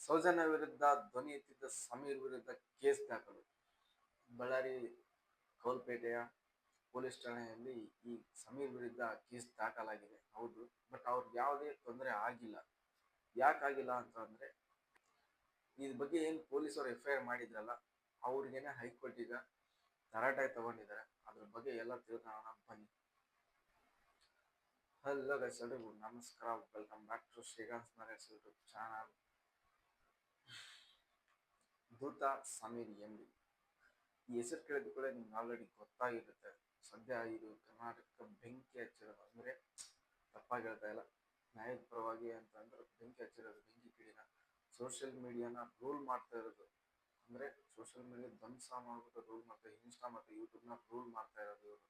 ಸೌಜನ್ಯ ವಿರುದ್ಧ ಧ್ವನಿ ಎತ್ತಿದ್ದ ಸಮೀರ್ ವಿರುದ್ಧ ಕೇಸ್ ದಾಖಲು. ಬಳ್ಳಾರಿ ಕೌಲ್ಪೇಟೆಯ ಪೊಲೀಸ್ ಠಾಣೆಯಲ್ಲಿ ಈ ಸಮೀರ್ ವಿರುದ್ಧ ಕೇಸ್ ದಾಖಲಾಗಿದೆ. ಹೌದು, ಬಟ್ ಅವ್ರಿಗೆ ಯಾವುದೇ ತೊಂದರೆ ಆಗಿಲ್ಲ. ಯಾಕಾಗಿಲ್ಲ ಅಂತ ಅಂದ್ರೆ, ಈ ಬಗ್ಗೆ ಏನು ಪೊಲೀಸರು FIR ಮಾಡಿದ್ರಲ್ಲ, ಅವ್ರಿಗೇನೆ ಹೈಕೋರ್ಟ್ ಈಗ ತರಾಟೆ ತಗೊಂಡಿದ್ದಾರೆ. ಅದ್ರ ಬಗ್ಗೆ ಎಲ್ಲ ತಿಳ್ಕೊಳ್ಳೋಣ ಬನ್ನಿ. ಹಲೋ ಗೈಸ್, ಎಲ್ರಿಗೂ ನಮಸ್ಕಾರ. Welcome back to Srikanth Naresh YouTube channel. ದೂತ ಸಮೀರ್ MD ಈ ಹೆಸರು ಕೇಳಿದ ಕೂಡ ನಿಮ್ಗೆ ಆಲ್ರೆಡಿ ಗೊತ್ತಾಗಿರುತ್ತೆ. ಸದ್ಯ ಇದು ಕರ್ನಾಟಕ ಬೆಂಕಿ ಹಚ್ಚಿರೋದು, ಅಂದ್ರೆ ತಪ್ಪಾಗಿ ಹೇಳ್ತಾ ಇಲ್ಲ, ನ್ಯಾಯದ ಪರವಾಗಿ ಅಂತಂದ್ರೆ ಬೆಂಕಿ ಹಚ್ಚಿರೋದು, ಬೆಂಕಿ ಕಿಡಿನ ಸೋಷಿಯಲ್ ಮೀಡಿಯಾನ ರೂಲ್ ಮಾಡ್ತಾ ಇರೋದು. ಅಂದ್ರೆ ಸೋಷಿಯಲ್ ಮೀಡಿಯಾ ಧ್ವಂಸ ಮಾಡ್ಬಿಟ್ಟು ರೂಲ್ ಮಾಡ್ತಾ, ಇನ್ಸ್ಟಾ ಮತ್ತು ಯೂಟ್ಯೂಬ್ನ ರೂಲ್ ಮಾಡ್ತಾ ಇರೋದು ಇವರು.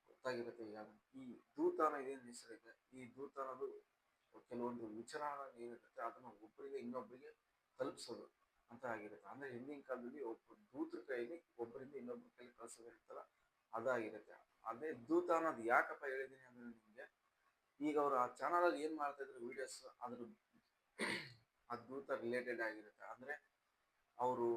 ಗೊತ್ತಾಗಿರುತ್ತೆ. ಈಗ ಈ ದೂತ ಅನ್ನೋ ಏನು ಹೆಸರಿದೆ, ಈ ದೂತ ಅನ್ನೋದು ಕೆಲವೊಂದು ವಿಚಾರ ಏನಿರುತ್ತೆ ಅದನ್ನು ಒಬ್ಬರಿಗೆ ಇನ್ನೊಬ್ಬರಿಗೆ ತಲುಪಿಸೋದು ಅಂತ ಆಗಿರುತ್ತೆ. ಅಂದ್ರೆ ಹಿಂದಿನ ಕಾಲದಲ್ಲಿ ಒಬ್ಬ ದೂತರ ಕೈಯಲ್ಲಿ ಒಬ್ಬರಿಂದ ಇನ್ನೊಬ್ಬರ ಕೈಲಿ ಕಳ್ಸೋದಿರುತ್ತಲ್ಲ, ಅದಾಗಿರುತ್ತೆ. ಅದೇ ದೂತ ಅನ್ನೋದು ಯಾಕಪ್ಪ ಹೇಳಿದೀನಿ ಅಂದ್ರೆ, ನಿಮ್ಗೆ ಈಗ ಅವರು ಆ ಚಾನಲ್ ಅಲ್ಲಿ ಏನ್ ಮಾಡ್ತಾ ಇದ್ರು ವಿಡಿಯೋಸ್, ಅದ್ರ ಆ ದೂತ ರಿಲೇಟೆಡ್ ಆಗಿರುತ್ತೆ. ಅಂದ್ರೆ ಅವರು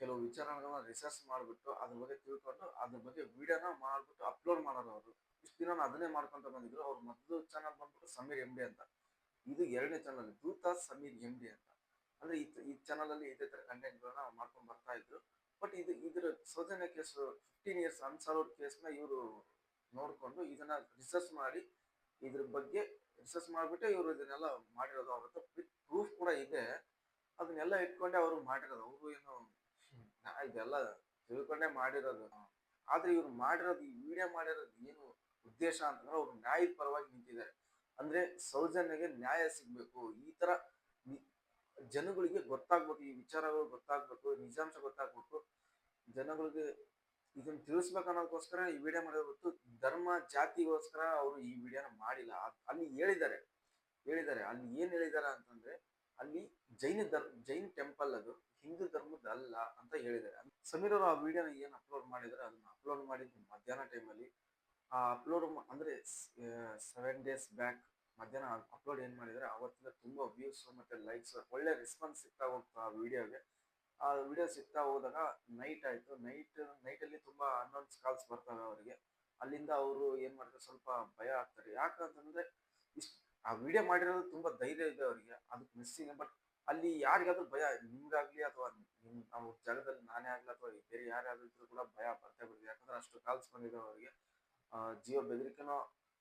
ಕೆಲವು ವಿಚಾರಗಳನ್ನ ರಿಸರ್ಚ್ ಮಾಡಿಬಿಟ್ಟು ಅದ್ರ ಬಗ್ಗೆ ತಿಳ್ಕೊಂಡು ಅದ್ರ ಬಗ್ಗೆ ವಿಡಿಯೋನ ಮಾಡ್ಬಿಟ್ಟು ಅಪ್ಲೋಡ್ ಮಾಡೋರು. ಅವರು ಇಷ್ಟು ದಿನ ಅದನ್ನೇ ಮಾಡ್ಕೊಂತ ಬಂದಿದ್ರು. ಅವ್ರ ಮೊದಲು ಚಾನಲ್ ಬಂದ್ಬಿಟ್ಟು ಸಮೀರ್ MD ಅಂತ, ಇದು ಎರಡನೇ ಚಾನಲ್ ದೂತ ಸಮೀರ್ MD ಅಂತ. ಅಂದ್ರೆ ಈ ಚಾನಲ್ ಅಲ್ಲಿ ಇದೇ ತರ ಕಂಟೆಂಟ್ ಗಳನ್ನ ಮಾಡ್ಕೊಂಡು ಬರ್ತಾ ಇದ್ರು. ಬಟ್ ಇದ್ರ ಸೌಜನ್ಯ ಕೇಸ್ 15 years ಅನ್ಸಾಲ್ವ್ಡ್ ಕೇಸ್ನ ಇವರು ನೋಡ್ಕೊಂಡು ಇದನ್ನ ರಿಸರ್ಚ್ ಮಾಡಿ, ಇದ್ರ ಬಗ್ಗೆ ರಿಸರ್ಚ್ ಮಾಡ್ಬಿಟ್ಟೆ ಇವರು ಇದನ್ನೆಲ್ಲ ಮಾಡಿರೋದು. ಅವ್ರ ಹತ್ರ ಪ್ರೂಫ್ ಕೂಡ ಇದೆ. ಅದನ್ನೆಲ್ಲ ಇಟ್ಕೊಂಡೆ ಅವರು ಮಾಡಿರೋದು. ಅವರು ಏನು ಇದೆಲ್ಲ ತಿಳ್ಕೊಂಡೇ ಮಾಡಿರೋದು. ಆದ್ರೆ ಇವ್ರು ಮಾಡಿರೋದು, ಈ ವಿಡಿಯೋ ಮಾಡಿರೋದು ಏನು ಉದ್ದೇಶ ಅಂತಂದ್ರೆ, ಅವ್ರು ನ್ಯಾಯದ ಪರವಾಗಿ ನಿಂತಿದ್ದಾರೆ. ಅಂದ್ರೆ ಸೌಜನ್ಯಗೆ ನ್ಯಾಯ ಸಿಗ್ಬೇಕು, ಈ ತರ ಜನಗಳಿಗೆ ಗೊತ್ತಾಗ್ಬೇಕು, ಈ ವಿಚಾರಗಳು ಗೊತ್ತಾಗ್ಬೇಕು, ನಿಜಾಂಶ ಗೊತ್ತಾಗ್ಬೇಕು, ಜನಗಳಿಗೆ ಇದನ್ನ ತಿಳಿಸ್ಬೇಕು ಅನ್ನೋದಕ್ಕೋಸ್ಕರ ಈ ವಿಡಿಯೋ ಮಾಡಿರೋ ಹೊತ್ತು ಧರ್ಮ ಜಾತಿಗೋಸ್ಕರ ಅವರು ಈ ವಿಡಿಯೋನ ಮಾಡಿಲ್ಲ. ಅಲ್ಲಿ ಹೇಳಿದ್ದಾರೆ ಅಲ್ಲಿ ಏನ್ ಹೇಳಿದಾರೆ ಅಂತಂದ್ರೆ, ಅಲ್ಲಿ ಜೈನ್ ಟೆಂಪಲ್ ಅದು, ಹಿಂದೂ ಧರ್ಮದ ಅಲ್ಲ ಅಂತ ಹೇಳಿದ್ದಾರೆ. ಸಮೀರ್ ಅವರು ಆ ವಿಡಿಯೋನ ಏನ್ ಅಪ್ಲೋಡ್ ಮಾಡಿದಾರೆ, ಅದನ್ನ ಅಪ್ಲೋಡ್ ಮಾಡಿದ್ದು ಮಧ್ಯಾಹ್ನ ಟೈಮಲ್ಲಿ. ಆ ಅಪ್ಲೋಡ್ ಅಂದ್ರೆ 7 days ಬ್ಯಾಕ್ ಮಧ್ಯಾಹ್ನ ಅಪ್ಲೋಡ್ ಏನ್ ಮಾಡಿದ್ರೆ, ಅವತ್ತಿಂದ ತುಂಬಾ ವ್ಯೂಸ್ ಮತ್ತೆ ಲೈಕ್ಸ್, ಒಳ್ಳೆ ರೆಸ್ಪಾನ್ಸ್ ಸಿಗ್ತಾ ಹೋಗ್ತಾ ಆ ವಿಡಿಯೋಗೆ. ಆ ವಿಡಿಯೋ ಸಿಗ್ತಾ ಹೋದಾಗ ನೈಟ್ ಆಯ್ತು. ನೈಟ್ ಅಲ್ಲಿ ತುಂಬಾ ಅನ್ನೋನ್ಸ್ ಕಾಲ್ಸ್ ಬರ್ತವೆ ಅವರಿಗೆ. ಅಲ್ಲಿಂದ ಅವರು ಏನ್ ಮಾಡ್ತಾರೆ, ಸ್ವಲ್ಪ ಭಯ ಆಗ್ತಾರೆ. ಯಾಕಂತಂದ್ರೆ ಆ ವಿಡಿಯೋ ಮಾಡಿರೋದು ತುಂಬಾ ಧೈರ್ಯ ಇದೆ ಅವರಿಗೆ, ಅದಕ್ಕೆ ಮಿಸ್ಸಿಂಗ್. ಬಟ್ ಅಲ್ಲಿ ಯಾರಿಗಾದ್ರೂ ಭಯ, ನಿಮ್ಗಾಗ್ಲಿ ಅಥವಾ ಅವ್ರ ಜಾಗದಲ್ಲಿ ನಾನೇ ಆಗ್ಲಿ ಅಥವಾ ಬೇರೆ ಯಾರಾದ್ರೂ ಇದ್ರು ಕೂಡ ಭಯ ಬರ್ತೇ ಬಿಡುತ್ತೆ. ಯಾಕಂದ್ರೆ ಅಷ್ಟು ಕಾಲ್ಸ್ ಬಂದಿದೆ ಅವರಿಗೆ. ಜೀವ ಬೆದರಿಕೆನೋ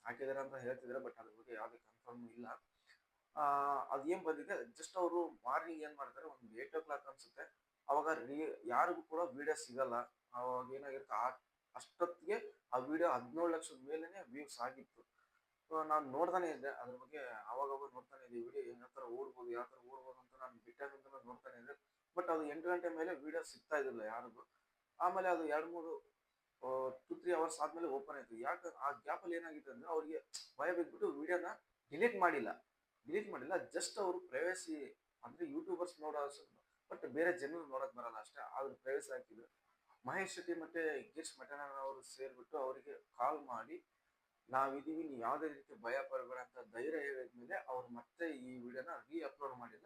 ಹಾಕಿದಾರೆ ಅಂತ ಹೇಳ್ತಿದ್ರೆ, ಬಟ್ ಅದ್ರ ಬಗ್ಗೆ ಯಾವ್ದೇ ಕನ್ಫರ್ಮ್ ಇಲ್ಲ. ಅದ್ ಏನ್ ಬಂದಿದೆ, ಜಸ್ಟ್ ಅವರು ಮಾರ್ನಿಂಗ್ ಏನ್ ಮಾಡ್ತಾರೆ, ಒಂದು 8 o'clock ಅನ್ಸುತ್ತೆ, ಅವಾಗ ಯಾರಿಗೂ ಕೂಡ ವಿಡಿಯೋ ಸಿಗಲ್ಲ. ಅವಾಗ ಏನಾಗಿರುತ್ತೆ, ಅಷ್ಟೊತ್ತಿಗೆ ಆ ವಿಡಿಯೋ 17 ಲಕ್ಷದ ಮೇಲೆನೆ ವ್ಯೂಸ್ ಆಗಿತ್ತು. ನಾನು ನೋಡ್ತಾನೆ ಇದ್ದೆ ಅದ್ರ ಬಗ್ಗೆ, ಅವಾಗ ನೋಡ್ತಾನೆ ಇದ್ದೆ ವಿಡಿಯೋ ಯಾವ ತರ ಓಡ್ಬೋದು ಅಂತ ನಾನು ಬಿಟ್ಟಾಗಿಂದ ನೋಡ್ತಾನೆ ಇದ್ದೆ. ಬಟ್ ಅದು 8 ಗಂಟೆ ಮೇಲೆ ವಿಡಿಯೋ ಸಿಗ್ತಾ ಇದಿಲ್ಲ ಯಾರಿಗೂ. ಆಮೇಲೆ ಅದು 2-3 2-3 hours ಆದ್ಮೇಲೆ ಓಪನ್ ಆಯ್ತು. ಯಾಕೆ ಆ ಗ್ಯಾಪ್ ಅಲ್ಲಿ ಏನಾಗಿದೆ ಅಂದ್ರೆ, ಅವ್ರಿಗೆ ಭಯ ಬಿದ್ಬಿಟ್ಟು ವಿಡಿಯೋನ ಡಿಲೀಟ್ ಮಾಡಿಲ್ಲ. ಜಸ್ಟ್ ಅವರು ಪ್ರೈವಸಿ, ಅಂದ್ರೆ ಯೂಟ್ಯೂಬರ್ಸ್ ನೋಡೋ, ಬಟ್ ಬೇರೆ ಜನರು ನೋಡಕ್ ಬರಲ್ಲ ಅಷ್ಟೇ, ಆದ್ರೂ ಪ್ರೈವಸಿ ಹಾಕಿದ್ರು. ಮಹೇಶ್ ಶೆಟ್ಟಿ ಮತ್ತೆ ಗಿರೀಶ್ ಮಠಣ್ಣ ಅವರು ಸೇರ್ಬಿಟ್ಟು ಅವರಿಗೆ ಕಾಲ್ ಮಾಡಿ, ನಾವಿದೀವಿ, ನೀವು ಯಾವುದೇ ರೀತಿ ಭಯ ಪಡಬೇಡ ಅಂತ ಧೈರ್ಯ ಹೇಳಿದ್ಮೇಲೆ ಅವ್ರು ಮತ್ತೆ ಈ ವಿಡಿಯೋನ ಅಪ್ಲೋಡ್ ಮಾಡಿಲ್ಲ.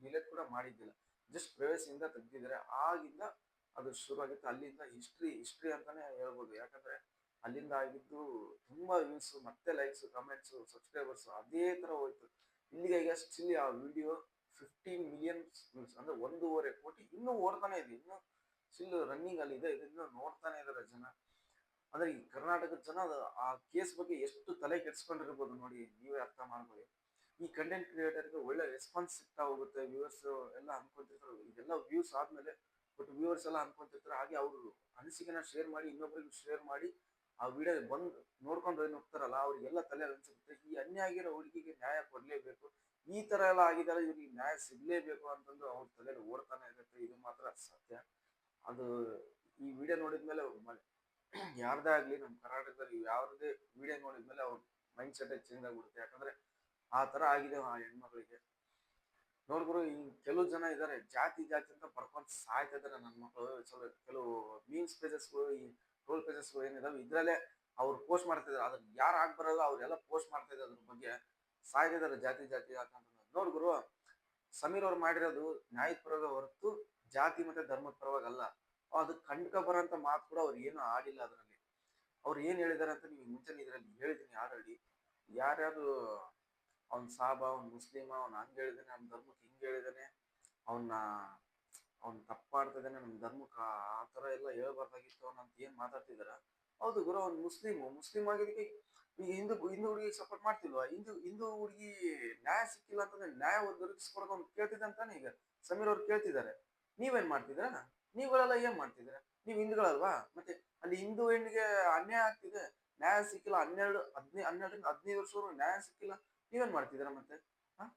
ಡಿಲೇಟ್ ಕೂಡ ಮಾಡಿದ್ದಿಲ್ಲ, ಜಸ್ಟ್ ಪ್ರೈವಸಿಯಿಂದ ತೆಗ್ದಿದ್ದಾರೆ. ಆಗಿಂದ ಅದು ಶುರು ಆಗಿತ್ತು. ಅಲ್ಲಿಂದ ಹಿಸ್ಟ್ರಿ ಅಂತಾನೆ ಹೇಳ್ಬೋದು. ಯಾಕಂದ್ರೆ ಅಲ್ಲಿಂದ ಆಗಿದ್ದು ತುಂಬಾ ವ್ಯೂಸ್ ಮತ್ತೆ ಲೈಕ್ಸ್, ಕಮೆಂಟ್ಸ್, ಸಬ್ಸ್ಕ್ರೈಬರ್ಸ್ ಅದೇ ತರ ಹೋಯ್ತು. ಇಲ್ಲಿಗೆ ಈಗ ಸ್ಟಿಲ್ ಆ ವಿಡಿಯೋ 15 million ವ್ಯೂಸ್, ಅಂದ್ರೆ 1.5 ಕೋಟಿ ಇನ್ನೂ ಓಡ್ತಾನೆ ಇದೆ. ಇನ್ನು ಸ್ಟಿಲ್ ರನ್ನಿಂಗ್ ಅಲ್ಲಿ ಇದೆ, ಇದನ್ನ ನೋಡ್ತಾನೆ ಇದಾರೆ ಜನ. ಅಂದ್ರೆ ಈ ಕರ್ನಾಟಕದ ಜನ ಆ ಕೇಸ್ ಬಗ್ಗೆ ಎಷ್ಟು ತಲೆ ಕೆಡಿಸ್ಕೊಂಡಿರ್ಬೋದು ನೋಡಿ, ನೀವೇ ಅರ್ಥ ಮಾಡ್ಕೊಳ್ಳಿ. ಈ ಕಂಟೆಂಟ್ ಕ್ರಿಯೇಟರ್ಗೆ ಒಳ್ಳೆ ರೆಸ್ಪಾನ್ಸ್ ಸಿಗ್ತಾ ಹೋಗುತ್ತೆ. ವ್ಯೂವರ್ಸ್ ಎಲ್ಲ ಅನ್ಕೊಂತಿರ್ತಾರೆ, ಇದೆಲ್ಲ ವ್ಯೂಸ್ ಆದ್ಮೇಲೆ, ಬಟ್ ವ್ಯೂವರ್ಸ್ ಎಲ್ಲ ಅನ್ಕೊಂತಿರ್ತಾರೆ. ಹಾಗೆ ಅವರು ಅನಿಸಿಕೆನ ಶೇರ್ ಮಾಡಿ, ಇನ್ನೊಬ್ಬರಿಗೂ ಶೇರ್ ಮಾಡಿ, ಆ ವಿಡಿಯೋ ಬಂದು ನೋಡ್ಕೊಂಡು ಏನು ಹೋಗ್ತಾರಲ್ಲ, ಅವ್ರಿಗೆಲ್ಲ ತಲೆ ಅನ್ಸುತ್ತೆ, ಈ ಅನ್ಯಾಯ ಆಗಿರೋ ಹುಡುಗಿಗೆ ನ್ಯಾಯ ಕೊಡ್ಲೇಬೇಕು, ಈ ತರ ಎಲ್ಲ ಆಗಿದ್ದಾರೆ, ಇವ್ರಿಗೆ ನ್ಯಾಯ ಸಿಗ್ಲೇಬೇಕು ಅಂತಂದು ಅವ್ರ ತಲೆಯಲ್ಲಿ ಓಡ್ತಾನೆ ಇರುತ್ತೆ. ಇದು ಮಾತ್ರ ಸತ್ಯ. ಅದು ಈ ವಿಡಿಯೋ ನೋಡಿದ್ಮೇಲೆ ಯಾರದೇ ಆಗ್ಲಿ ನಮ್ಮ ಕರ್ನಾಟಕದಲ್ಲಿ ಯಾವ್ದೇ ವಿಡಿಯೋ ನೋಡಿದ್ಮೇಲೆ ಅವ್ರ ಮೈಂಡ್ ಸೆಟ್ ಚೇಂಜ್ ಆಗ್ಬಿಡುತ್ತೆ. ಯಾಕಂದ್ರೆ ಆ ತರ ಆಗಿದೆ ಆ ಹೆಣ್ಮಕ್ಳಿಗೆ. ನೋಡ್ಗುರು, ಈ ಕೆಲವು ಜನ ಇದಾರೆ, ಜಾತಿ ಅಂತ ಬರ್ಕೊಂಡ್ ಸಾಯ್ತಾ ಇದಾರೆ ನನ್ನ ಮಕ್ಕಳು. ಕೆಲವು ಮೀಮ್ಸ್ ಪೇಜಸ್ಗಳು, ಈ ಟ್ರೋಲ್ ಪೇಜಸ್ಗಳು ಏನಿದಾವೆ, ಇದ್ರಲ್ಲೇ ಅವ್ರು ಪೋಸ್ಟ್ ಮಾಡ್ತಿದಾರೆ. ಅದನ್ನ ಯಾರು ಆಗ್ಬರಲ್ಲ, ಅವ್ರೆಲ್ಲ ಪೋಸ್ಟ್ ಮಾಡ್ತಾ ಇದ್ದಾರೆ, ಅದ್ರ ಬಗ್ಗೆ ಸಾಯ್ತಿದಾರೆ, ಜಾತಿ ಯಾಕಂತ. ನೋಡ್ಗುರು, ಸಮೀರ್ ಅವ್ರು ಮಾಡಿರೋದು ನ್ಯಾಯದ ಪರವಾಗಿ ಹೊರತು ಜಾತಿ ಮತ್ತೆ ಧರ್ಮದ ಪರವಾಗಿ ಅಲ್ಲ. ಅದು ಕಂಡ್ಕ ಬರೋಂತ ಮಾತು ಕೂಡ ಅವ್ರು ಏನು ಆಡಿಲ್ಲ ಅದರಲ್ಲಿ. ಅವ್ರು ಏನ್ ಹೇಳಿದಾರೆ ಅಂತ ನೀವು ಮುಂಚೆನೆ ಇದ್ರಲ್ಲಿ ಹೇಳಿದೀನಿ ಆಲ್ರೆಡಿ. ಯಾರ್ಯಾರು ಅವ್ನ್ ಸಾಬ, ಅವ್ನ್ ಮುಸ್ಲಿಮ, ಅವ್ನ್ ಹಂಗ ಹೇಳಿದಾನೆ, ನಮ್ ಧರ್ಮಕ್ಕೆ ಹಿಂಗ್ ಹೇಳಿದಾನೆ, ಅವನ್ನ ಅವ್ನ್ ತಪ್ಪಾಡ್ತಿದ್ದಾನೆ, ನಮ್ ಧರ್ಮಕ್ಕೆ ಆ ತರ ಎಲ್ಲ ಹೇಳ್ಬಾರ್ದಾಗಿತ್ತು ಅಂತ ಏನ್ ಮಾತಾಡ್ತಿದಾರ. ಹೌದು ಗುರು, ಅವ್ನ್ ಮುಸ್ಲಿಂ ಆಗಿದ್ದಕ್ಕೆ ಈಗ ಹಿಂದೂ ಹುಡುಗಿ ಸಪೋರ್ಟ್ ಮಾಡ್ತಿಲ್ವಾ? ಹಿಂದೂ ಹುಡುಗಿ ನ್ಯಾಯ ಸಿಕ್ಕಿಲ್ಲ ಅಂತಂದ್ರೆ ನ್ಯಾಯ ಒದಗಿಸ್ಕೊಡೋದು ಅವ್ನು ಕೇಳ್ತಿದ್ದಂತಾನೆ. ಈಗ ಸಮೀರ್ ಅವ್ರು ಕೇಳ್ತಿದ್ದಾರೆ, ನೀವೇನ್ ಮಾಡ್ತಿದ್ರ? ನೀವುಗಳೆಲ್ಲ ಏನ್ ಮಾಡ್ತಿದ್ರ? ನೀವ್ ಹಿಂದೂಗಳಲ್ವಾ? ಮತ್ತೆ ಅಲ್ಲಿ ಹಿಂದೂ ಹೆಣ್ಣಿಗೆ ಅನ್ಯಾಯ ಆಗ್ತಿದೆ, ನ್ಯಾಯ ಸಿಕ್ಕಿಲ್ಲ, 12 15 ವರ್ಷವರೆಗೂ ನ್ಯಾಯ ಸಿಕ್ಕಿಲ್ಲ, ನೀವೇನ್ ಮಾಡ್ತಿದ್ದೀರಾ ಮತ್ತೆ? ಹ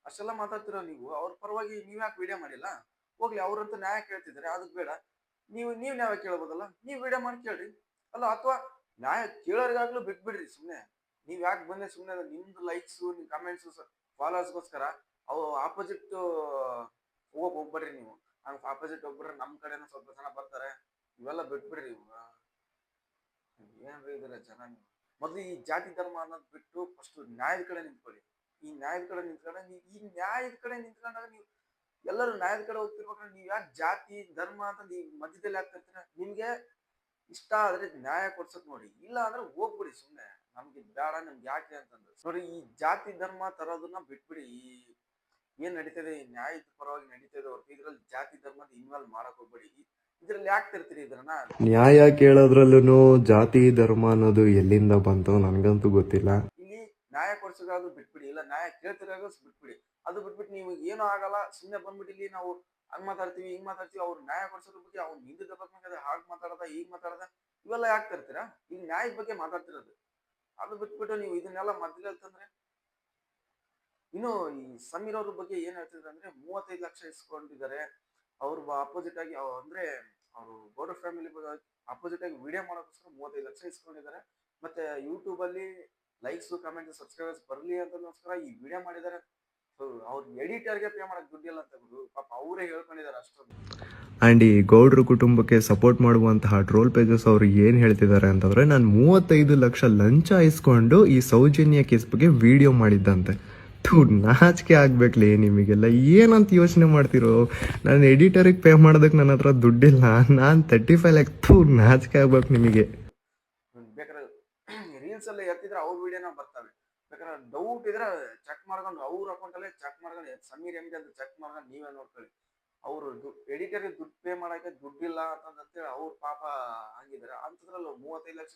ಅಷ್ಟೆಲ್ಲ ಮಾತಾಡ್ತಿರೋ ನೀವು, ಅವ್ರ ಪರವಾಗಿ ನೀವ್ ಯಾಕೆ ವಿಡಿಯೋ ಮಾಡಿಲ್ಲ? ಹೋಗ್ಲಿ, ಅವ್ರಂತೂ ನ್ಯಾಯ ಕೇಳ್ತಿದ್ದಾರೆ, ಅದಕ್ ಬೇಡ, ನೀವ್ ನ್ಯಾಯ ಕೇಳ್ಬೋದಲ್ಲ, ನೀವ್ ವಿಡಿಯೋ ಮಾಡಿ ಕೇಳ್ರಿ ಅಲ್ಲ. ಅಥವಾ ನ್ಯಾಯ ಕೇಳೋರಿಗಾಗ್ಲೂ ಬಿಟ್ಬಿಡ್ರಿ ಸುಮ್ನೆ. ನೀವ್ ಯಾಕೆ ಬಂದ್ರೆ ಸುಮ್ನೆ ನಿಮ್ದು ಲೈಕ್ಸ್, ನಿಮ್ ಕಮೆಂಟ್ಸ್, ಫಾಲೋವರ್ಸ್ಗೋಸ್ಕರ ಅವು ಆಪೋಸಿಟ್ ಹೋಗ್ಬೇಡ್ರಿ ನೀವು. ಹಂಗ ಆಪೋಸಿಟ್ ಹೋಗ್ಬಿಟ್ರೆ ನಮ್ ಕಡೆನೂ ಸ್ವಲ್ಪ ಜನ ಬರ್ತಾರೆ. ಇವೆಲ್ಲ ಬಿಟ್ಬಿಡ್ರಿ ಇವಾಗ. ಏನ್ರಿ ಇದ್ರ ಜನ ನೀವು. ಮೊದ್ಲು ಈ ಜಾತಿ ಧರ್ಮ ಅನ್ನೋದ್ ಬಿಟ್ಟು ಫಸ್ಟ್ ನ್ಯಾಯದ ಕಡೆ ನಿಂತ್ಕೊಳ್ಳಿ. ಈ ನ್ಯಾಯದ ಕಡೆ ನಿಂತ್ಕೊಂಡಾಗ ನೀವು ಎಲ್ಲರೂ ನ್ಯಾಯದ ಕಡೆ ಹೋಗ್ತಿರ್ಬೇಕಾದ್ರೆ ನೀವ್ ಯಾಕೆ ಜಾತಿ ಧರ್ಮ ಅಂತ ನೀವ್ ಮಧ್ಯದಲ್ಲಿ ಆಗ್ತಿರ್ತೀರ? ನಿಮ್ಗೆ ಇಷ್ಟ ಆದ್ರೆ ನ್ಯಾಯ ಕೊಡ್ಸಕ್ ನೋಡಿ, ಇಲ್ಲ ಅಂದ್ರೆ ಹೋಗ್ಬಿಡಿ ಸುಮ್ನೆ. ನಮ್ಗೆ ಬೇಡ, ನಮ್ಗೆ ಯಾಕೆ ಅಂತಂದ್ರೆ ನೋಡಿ, ಈ ಜಾತಿ ಧರ್ಮ ತರೋದನ್ನ ಬಿಟ್ಬಿಡಿ. ಈ ಏನ್ ನಡೀತದೆ, ಈ ನ್ಯಾಯದ ಪರವಾಗಿ ನಡೀತದೆ ಹೊರತು ಇದ್ರಲ್ಲಿ ಜಾತಿ ಧರ್ಮದ ಇನ್ವಾಲ್ವ್ ಮಾಡಕ್ ಹೋಗ್ಬೇಡಿ. ಇದ್ರಲ್ಲಿ ಯಾಕೆ ತರ್ತೀರಿ ಇದ್ರನ್ನ? ನ್ಯಾಯ ಕೇಳೋದ್ರಲ್ಲೂ ಜಾತಿ ಧರ್ಮ ಅನ್ನೋದು ಎಲ್ಲಿಂದ ಬಂತು ನನ್ಗಂತೂ ಗೊತ್ತಿಲ್ಲ. ಇಲ್ಲಿ ನ್ಯಾಯ ಕೊಡ್ಸೋದಾದ್ರು ಬಿಟ್ಬಿಡಿ, ಇಲ್ಲ ನ್ಯಾಯ ಕೇಳ್ತಿರಾಗ ಬಿಟ್ಬಿಡಿ. ಅದು ಬಿಟ್ಬಿಟ್ಟು ನೀವು ಏನೂ ಆಗಲ್ಲ ಸುಮ್ನೆ ಬಂದ್ಬಿಟ್ಟು ಇಲ್ಲಿ ನಾವು ಹಂಗ್ ಮಾತಾಡ್ತೀವಿ ಹಿಂಗ್ ಮಾತಾಡ್ತೀವಿ, ಅವ್ರು ನ್ಯಾಯ ಕೊಡ್ಸೋದ್ರ ಬಗ್ಗೆ ಅವ್ನು ಹಿಂದೂ ಬಗ್ಗೆ ಹಾಗೆ ಮಾತಾಡದ ಹೀಗ್ ಮಾತಾಡದ, ಇವೆಲ್ಲ ಯಾಕೆ ತರ್ತೀರಾ? ಈಗ ನ್ಯಾಯದ ಬಗ್ಗೆ ಮಾತಾಡ್ತಿರೋದು. ಅದು ಬಿಟ್ಬಿಟ್ಟು ನೀವು ಇದನ್ನೆಲ್ಲ ಮಧ್ಯದಲ್ಲಿ ತಂದ್ರೆ. ಇನ್ನು ಈ ಸಮೀರ್ ಅವ್ರ ಬಗ್ಗೆ ಏನ್ ಹೇಳ್ತಿದ್ರೆ ಅಂದ್ರೆ 35 ಲಕ್ಷ ಇಸ್ಕೊಂಡಿದ್ದಾರೆ. ಅವ್ರು ಅಪೋಸಿಟ್ ಆಗಿ ಅಂದ್ರೆ ಅವರು ಗೌಡ ಫ್ಯಾಮಿಲಿ ಅಪೋಸಿಟ್ ಆಗಿ ವಿಡಿಯೋ ಮಾಡೋಕ್ಕೋಸ್ಕರ 35 ಲಕ್ಷ ಇಸ್ಕೊಂಡಿದ್ದಾರೆ. ಮತ್ತೆ ಯೂಟ್ಯೂಬ್ ಅಲ್ಲಿ ಲೈಕ್ಸ್, ಕಮೆಂಟ್ಸ್, ಸಬ್ಸ್ಕ್ರೈಬರ್ಸ್ ಬರ್ಲಿ ಅಂತಗೋಸ್ಕರ ಈ ವಿಡಿಯೋ ಮಾಡಿದ್ದಾರೆ. ಅವ್ರ ಎಡಿಟರ್ಗೆ ಪೇ ಮಾಡಕ್ ದುಡ್ಡಿಲ್ಲ ಅಂತ ಗುರು, ಪಾಪ ಅವರೇ ಹೇಳ್ಕೊಂಡಿದ್ದಾರೆ ಅಷ್ಟೊಂದು. ಆ್ಯಂಡ್ ಈ ಗೌಡ್ರ ಕುಟುಂಬಕ್ಕೆ ಸಪೋರ್ಟ್ ಮಾಡುವಂತಹ ಟ್ರೋಲ್ ಪೇಜಸ್ ಅವರು ಏನು ಹೇಳ್ತಿದ್ದಾರೆ ಅಂತಂದರೆ, ನಾನು 35 ಲಕ್ಷ ಲಂಚ ಇಸ್ಕೊಂಡು ಈ ಸೌಜನ್ಯ ಕೇಸ್ ಬಗ್ಗೆ ವಿಡಿಯೋ ಮಾಡಿದ್ದಂತೆ. ನಾಚಿಕೆ ಆಗ್ಬೇಕ್ಲಿ ನಿಮಗೆಲ್ಲ, ಏನಂತ ಯೋಚನೆ ಮಾಡ್ತಿರೋ? ನಾನು ಎಡಿಟರಿಗೆ ಪೇ ಮಾಡೋದಕ್ಕೆ ನನ್ನ ಹತ್ರ ದುಡ್ಡಿಲ್ಲ, ನಾನು 35 ಲ್ಯಾಕ್. ನಾಚಿಕೆ ಆಗ್ಬೇಕು ನಿಮಗೆ. ಬೇಕಾದ್ರೆ ರೀಲ್ಸ್ ಅಲ್ಲಿ ಎತ್ತಿದ್ರೆ ಅವ್ರ ವಿಡಿಯೋನ ಬರ್ತವೆ. ಬೇಕಾದ್ರೆ ಡೌಟ್ ಇದ್ರೆ ಚೆಕ್ ಮಾಡ್ಕೊಂಡು ಅವ್ರ ಅಕೌಂಟ್ ಅಲ್ಲೇ ಚೆಕ್ ಮಾಡ್ಕೊಂಡು ಸಮೀರ್ ಎಂ ಅಂತ ಚೆಕ್ ಮಾಡ್ಕೊಂಡು ನೀವೇ ನೋಡ್ಕೊಳ್ಳಿ. ಅವರು ಎಡಿಟರ್ಗೆ ದುಡ್ಡು ಪೇ ಮಾಡಕ್ಕೆ ದುಡ್ಡಿಲ್ಲ ಅಂತಂತೇಳಿ ಅವ್ರ ಪಾಪ ಹಂಗಿದ್ದಾರೆ. ಅಂತದ್ರಲ್ಲೂ 35 ಲಕ್ಷ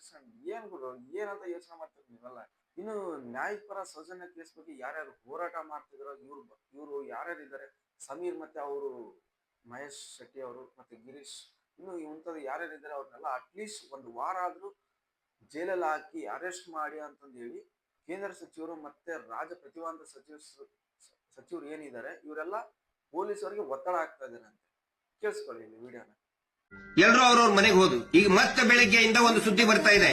ಏನ್ ಗುರು, ಏನಂತ ಯೋಚನೆ ಮಾಡ್ತೀರಿ ನೀವೆಲ್ಲ? ಇನ್ನು ನ್ಯಾಯದ ಪರ ಸೌಜನ್ಯ ಕೇಸ್ ಬಗ್ಗೆ ಯಾರ್ಯಾರು ಹೋರಾಟ ಮಾಡ್ತಿದಾರೋ ಇವ್ರು ಯಾರ್ಯಾರಿದ್ದಾರೆ, ಸಮೀರ್ ಮತ್ತೆ ಅವರು ಮಹೇಶ್ ಶೆಟ್ಟಿ ಅವರು ಮತ್ತೆ ಗಿರೀಶ್, ಇನ್ನು ಇಂಥದ್ದು ಯಾರ್ಯಾರಿದ್ದಾರೆ ಅವ್ರನ್ನೆಲ್ಲ ಅಟ್ಲೀಸ್ಟ್ ಒಂದು ವಾರ ಆದ್ರೂ ಜೈಲಲ್ಲಿ ಹಾಕಿ ಅರೆಸ್ಟ್ ಮಾಡಿ ಅಂತಂದು ಹೇಳಿ ಕೇಂದ್ರ ಸಚಿವರು ಮತ್ತೆ ರಾಜ್ಯ ಪ್ರತಿಭಾವಂತ ಸಚಿವರು ಏನಿದ್ದಾರೆ ಇವರೆಲ್ಲ ಪೊಲೀಸರಿಗೆ ಒತ್ತಡ ಆಗ್ತಾ ಇದ್ದಾರೆ ಅಂತ. ಕೇಳಿಸ್ಕೊಳ್ಳಿ ಇಲ್ಲಿ ವಿಡಿಯೋನ. ಎಲ್ರು ಅವ್ರವ್ರ ಮನೆಗೆ ಹೋದ್ರು. ಈಗ ಮತ್ತೆ ಬೆಳಿಗ್ಗೆಯಿಂದ ಒಂದು ಸುದ್ದಿ ಬರ್ತಾ ಇದೆ.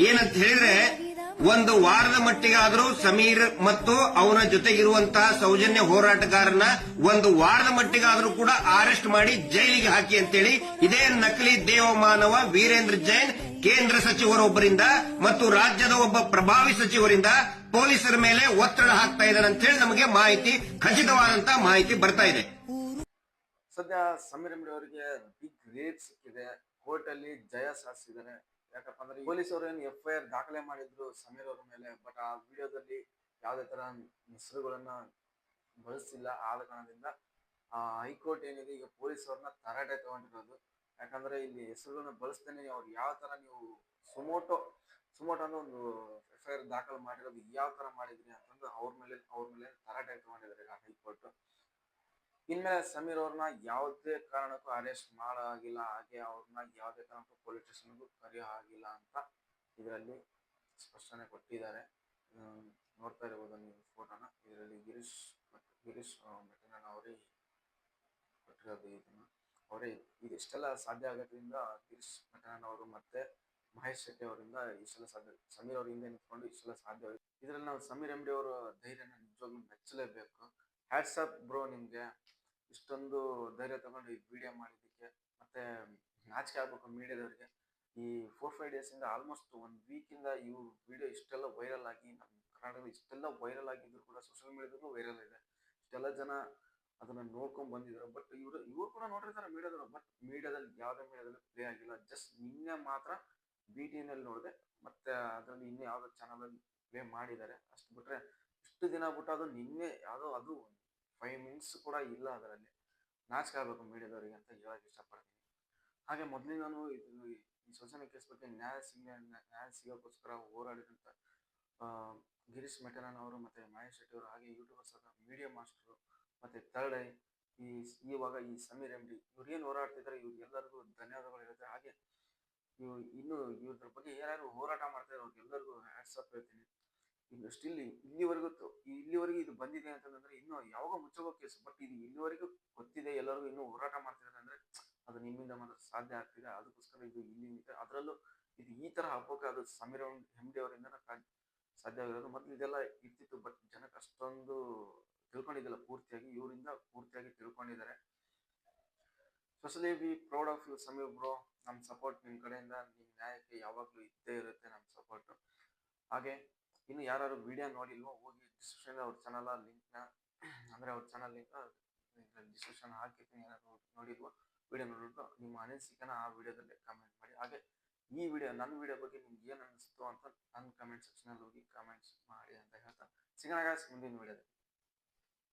ಏನಂತ ಹೇಳಿದ್ರೆ, ಒಂದು ವಾರದ ಮಟ್ಟಿಗಾದ್ರೂ ಸಮೀರ್ ಮತ್ತು ಅವನ ಜೊತೆಗಿರುವಂತಹ ಸೌಜನ್ಯ ಹೋರಾಟಗಾರನ ಒಂದು ವಾರದ ಮಟ್ಟಿಗಾದ್ರೂ ಕೂಡ ಅರೆಸ್ಟ್ ಮಾಡಿ ಜೈಲಿಗೆ ಹಾಕಿ ಅಂತೇಳಿ ಇದೇ ನಕಲಿ ದೇವಮಾನವ ವೀರೇಂದ್ರ ಜೈನ್ ಕೇಂದ್ರ ಸಚಿವರೊಬ್ಬರಿಂದ ಮತ್ತು ರಾಜ್ಯದ ಒಬ್ಬ ಪ್ರಭಾವಿ ಸಚಿವರಿಂದ ಪೊಲೀಸರ ಮೇಲೆ ಒತ್ತಡ ಹಾಕ್ತಾ ಇದ್ದಾರೆ ಅಂತ ಹೇಳಿ ನಮಗೆ ಮಾಹಿತಿ, ಖಚಿತವಾದಂತಹ ಮಾಹಿತಿ ಬರ್ತಾ ಇದೆ. ಸದ್ಯ ಸಮೀರ್ ಎಂಬಿ ಅವರಿಗೆ ಬಿಗ್ ರೇಟ್ ಸಿಕ್ಕಿದೆ, ಕೋರ್ಟ್ ಅಲ್ಲಿ ಜಯ ಸಾಧಿಸಿದ್ದಾರೆ. ಯಾಕಪ್ಪ ಅಂದ್ರೆ ಪೊಲೀಸರು ಏನು FIR ದಾಖಲೆ ಮಾಡಿದ್ರು ಸಮೀರ್ ಅವ್ರ ಮೇಲೆ, ಬಟ್ ಆ ವಿಡಿಯೋದಲ್ಲಿ ಯಾವುದೇ ತರ ಹೆಸರುಗಳನ್ನ ಬಳಸಿಲ್ಲ. ಆದ ಕಾರಣದಿಂದ ಹೈಕೋರ್ಟ್ ಏನಿದೆ ಈಗ ಪೊಲೀಸ್ ಅವ್ರನ್ನ ತರಾಟೆ ತಗೊಂಡಿರೋದು. ಯಾಕಂದ್ರೆ ಇಲ್ಲಿ ಹೆಸರುಗಳನ್ನ ಬಳಸ್ತೇನೆ ಅವ್ರು ಯಾವ ತರ ನೀವು ಸುಮೋಟೋ ಅನ್ನೋ ಒಂದು FIR ದಾಖಲೆ ಮಾಡಿರೋದು ಯಾವ ತರ ಮಾಡಿದ್ರಿ ಅಂತಂದು ಅವ್ರ ಮೇಲೆ ತರಾಟೆ ತಗೊಂಡಿದ್ದಾರೆ ಹೈಕೋರ್ಟ್. ಇನ್ಮೇಲೆ ಸಮೀರ್ ಅವ್ರನ್ನ ಯಾವುದೇ ಕಾರಣಕ್ಕೂ ಅರೆಸ್ಟ್ ಮಾಡೋ ಆಗಿಲ್ಲ, ಹಾಗೆ ಅವ್ರನ್ನ ಯಾವುದೇ ಕಾರಣಕ್ಕೂ ಪೊಲೀಸ್ ಸ್ಟೇಷನ್ಗೂ ಕರೆಯೋ ಆಗಿಲ್ಲ ಅಂತ ಇದರಲ್ಲಿ ಸ್ಪಷ್ಟನೆ ಕೊಟ್ಟಿದ್ದಾರೆ. ನೋಡ್ತಾ ಇರಬಹುದು ನೀವು ಫೋಟೋನ. ಇದರಲ್ಲಿ ಗಿರೀಶ್ ಮೆಟನನ್ ಅವರೇ ಕೊಟ್ಟಿರೋದು. ಇದನ್ನ ಅವರೇ ಇದಿಷ್ಟೆಲ್ಲ ಸಾಧ್ಯ ಆಗೋದ್ರಿಂದ ಗಿರೀಶ್ ಮೆಟನನ್ ಅವರು ಮತ್ತೆ ಮಹೇಶ್ ಶೆಟ್ಟಿ ಅವರಿಂದ ಇಷ್ಟೆಲ್ಲ ಸಾಧ್ಯ. ಸಮೀರ್ ಅವ್ರ ಹಿಂದೆ ನಿಂತ್ಕೊಂಡು ಇಷ್ಟೆಲ್ಲ ಸಾಧ್ಯವಾಗಿದೆ. ಇದರಲ್ಲಿ ನಾವು ಸಮೀರ್ ಎಂಬಿ ಅವರ ಧೈರ್ಯನ ನಿಜವಾಗ್ಲೂ ಮೆಚ್ಚಲೇಬೇಕು. ಹ್ಯಾಟ್ಸ್ ಆಫ್ ಬ್ರೋ, ನಿಮ್ಗೆ ಇಷ್ಟೊಂದು ಧೈರ್ಯ ತಗೊಂಡು ಈ ವಿಡಿಯೋ ಮಾಡಿದ್ದಕ್ಕೆ. ಮತ್ತೆ ನಾಚಿಕೆ ಆಗ್ಬೇಕು ಮೀಡಿಯಾದವ್ರಿಗೆ. ಈ 4-5 ಡೇಸ್ ಇಂದ ಆಲ್ಮೋಸ್ಟ್ 1 ವೀಕ್ ಇಂದ ಈ ವಿಡಿಯೋ ಇಷ್ಟೆಲ್ಲ ವೈರಲ್ ಆಗಿ ನಮ್ಮ ಕರ್ನಾಟಕದಲ್ಲಿ ಇಷ್ಟೆಲ್ಲ ವೈರಲ್ ಆಗಿದ್ರು ಕೂಡ ಸೋಷಿಯಲ್ ಮೀಡಿಯಾದಲ್ಲೂ ವೈರಲ್ ಇದೆ. ಇಷ್ಟೆಲ್ಲ ಜನ ಅದನ್ನ ನೋಡ್ಕೊಂಡ್ ಬಂದಿದ್ದಾರೆ. ಬಟ್ ಇವ್ರು ಕೂಡ ನೋಡಿರ್ತಾರೆ ಮೀಡಿಯಾದವರು, ಬಟ್ ಮೀಡಿಯಾದಲ್ಲಿ ಯಾವುದೇ ಮೀಡಿಯಾದಲ್ಲಿ ಪ್ಲೇ ಆಗಿಲ್ಲ. ಜಸ್ಟ್ ನಿನ್ನೆ ಮಾತ್ರ BTN ಅಲ್ಲಿ ನೋಡಿದೆ, ಮತ್ತೆ ಅದರಲ್ಲಿ ಇನ್ನೂ ಯಾವ್ದೋ ಚಾನಲ್ ಅಲ್ಲಿ ಪ್ಲೇ ಮಾಡಿದ್ದಾರೆ. ಅಷ್ಟು ಬಿಟ್ರೆ ಇಷ್ಟು ದಿನ ಬಿಟ್ಟು ಅದು ನಿನ್ನೆ ಯಾವುದೋ ಅದು 5 ಮಿನಿಟ್ಸ್ ಕೂಡ ಇಲ್ಲ ಅದರಲ್ಲಿ. ನಾಚಿಕೆ ಆಗ್ಬೇಕು ಮೀಡಿಯಾದವರಿಗೆ ಅಂತ ಹೇಳಕ್ ಇಷ್ಟಪಡ್ತೀನಿ. ಹಾಗೆ ಮೊದಲಿಂದಾನು ಈ ಸೌಜನ್ಯ ಕೇಸ್ ಬಗ್ಗೆ ನ್ಯಾಯ ಸಿಗೋಕ್ಕೋಸ್ಕರ ಹೋರಾಡಿದಂತ ಗಿರೀಶ್ ಮೆಟನನ್ ಅವರು ಮತ್ತೆ ಮಹೇಶ್ ಶೆಟ್ಟಿ ಅವರು, ಹಾಗೆ ಯೂಟ್ಯೂಬರ್ಸ್ ಆದ ಮೀಡಿಯಾ ಮಾಸ್ಟರ್ ಮತ್ತೆ ಥರ್ಡ್ ಐ, ಇವಾಗ ಈ ಸಮೀರ್ MD, ಇವ್ರು ಏನು ಹೋರಾಡ್ತಿದ್ದಾರೆ ಇವ್ರಿಗೆಲ್ಲರಿಗೂ ಧನ್ಯವಾದಗಳು ಹೇಳ್ತಾರೆ. ಹಾಗೆ ಇವ್ರ ಬಗ್ಗೆ ಯಾರು ಹೋರಾಟ ಮಾಡ್ತಾರೆ ಅವ್ರಿಗೆಲ್ಲರಿಗೂ ಹ್ಯಾಟ್ಸಪ್ ಹೇಳ್ತೀನಿ. ಇನ್ನು ಸ್ಟಿಲ್ ಇಲ್ಲಿವರೆಗೂ ಇದು ಬಂದಿದೆ ಅಂತಂದ್ರೆ ಇನ್ನು ಯಾವಾಗ ಮುಚ್ಚೋಗೋ ಕೇಸು, ಬಟ್ ಇದು ಇಲ್ಲಿವರೆಗೂ ಗೊತ್ತಿದೆ, ಎಲ್ಲರಿಗೂ ಇನ್ನೂ ಹೋರಾಟ ಮಾಡ್ತಿದ್ದಾರೆ ಅಂದ್ರೆ ಅದು ನಿಮ್ಮಿಂದ ಮಾತ್ರ ಸಾಧ್ಯ ಆಗ್ತಿದೆ. ಅದಕ್ಕೋಸ್ಕರ ಇದು ಇಲ್ಲಿಂದ, ಅದರಲ್ಲೂ ಇದು ಈ ತರ ಹಬ್ಬಕ್ಕೆ ಅದು ಸಮೀರ್ MD ಅವರಿಂದ ಸಾಧ್ಯವಾಗಿರೋದು. ಮೊದಲು ಇದೆಲ್ಲ ಇರ್ತಿತ್ತು, ಬಟ್ ಜನಕ್ಕೆ ಅಷ್ಟೊಂದು ತಿಳ್ಕೊಂಡಿದ್ದಿಲ್ಲ ಪೂರ್ತಿಯಾಗಿ. ಇವರಿಂದ ಪೂರ್ತಿಯಾಗಿ ತಿಳ್ಕೊಂಡಿದ್ದಾರೆ. Specially we proud of you Sameer bro. ನಮ್ಮ ಸಪೋರ್ಟ್ ನಿಮ್ಮ ಕಡೆಯಿಂದ, ನಿಮ್ಮ ನ್ಯಾಯಕ್ಕೆ ಯಾವಾಗಲೂ ಇದ್ದೇ ಇರುತ್ತೆ ನಮ್ಮ ಸಪೋರ್ಟ್. ಹಾಗೆ ಇನ್ನು ಯಾರು ವಿಡಿಯೋ ನೋಡಿಲ್ವೋ ಹೋಗಿ ಡಿಸ್ಕ್ರಿಪ್ಷನ್ ಅವ್ರ ಚಾನಲ್ ಲಿಂಕ್ನ, ಅಂದರೆ ಅವ್ರ ಚಾನಲ್ ಲಿಂಕ್ ಡಿಸ್ಕ್ರಿಪ್ಷನ್ ಹಾಕಿರ್ತೀನಿ. ಯಾರು ನೋಡಿಲ್ವೋ ವಿಡಿಯೋ ನೋಡ್ಬಿಟ್ಟು ನಿಮ್ಮ ಅನಿಸಿಕೆನ ಆ ವಿಡಿಯೋದಲ್ಲಿ ಕಮೆಂಟ್ ಮಾಡಿ. ಹಾಗೆ ಈ ವಿಡಿಯೋ, ನನ್ನ ವಿಡಿಯೋ ಬಗ್ಗೆ ನಿಮ್ಗೆ ಏನು ಅನಿಸ್ತು ಅಂತ ನನ್ನ ಕಮೆಂಟ್ ಸೆಕ್ಷನಲ್ಲಿ ಹೋಗಿ ಕಮೆಂಟ್ಸ್ ಮಾಡಿ ಅಂತ ಹೇಳ್ತಾ ಸಿಗೋಣ ಮುಂದಿನ ವಿಡಿಯೋದಲ್ಲಿ.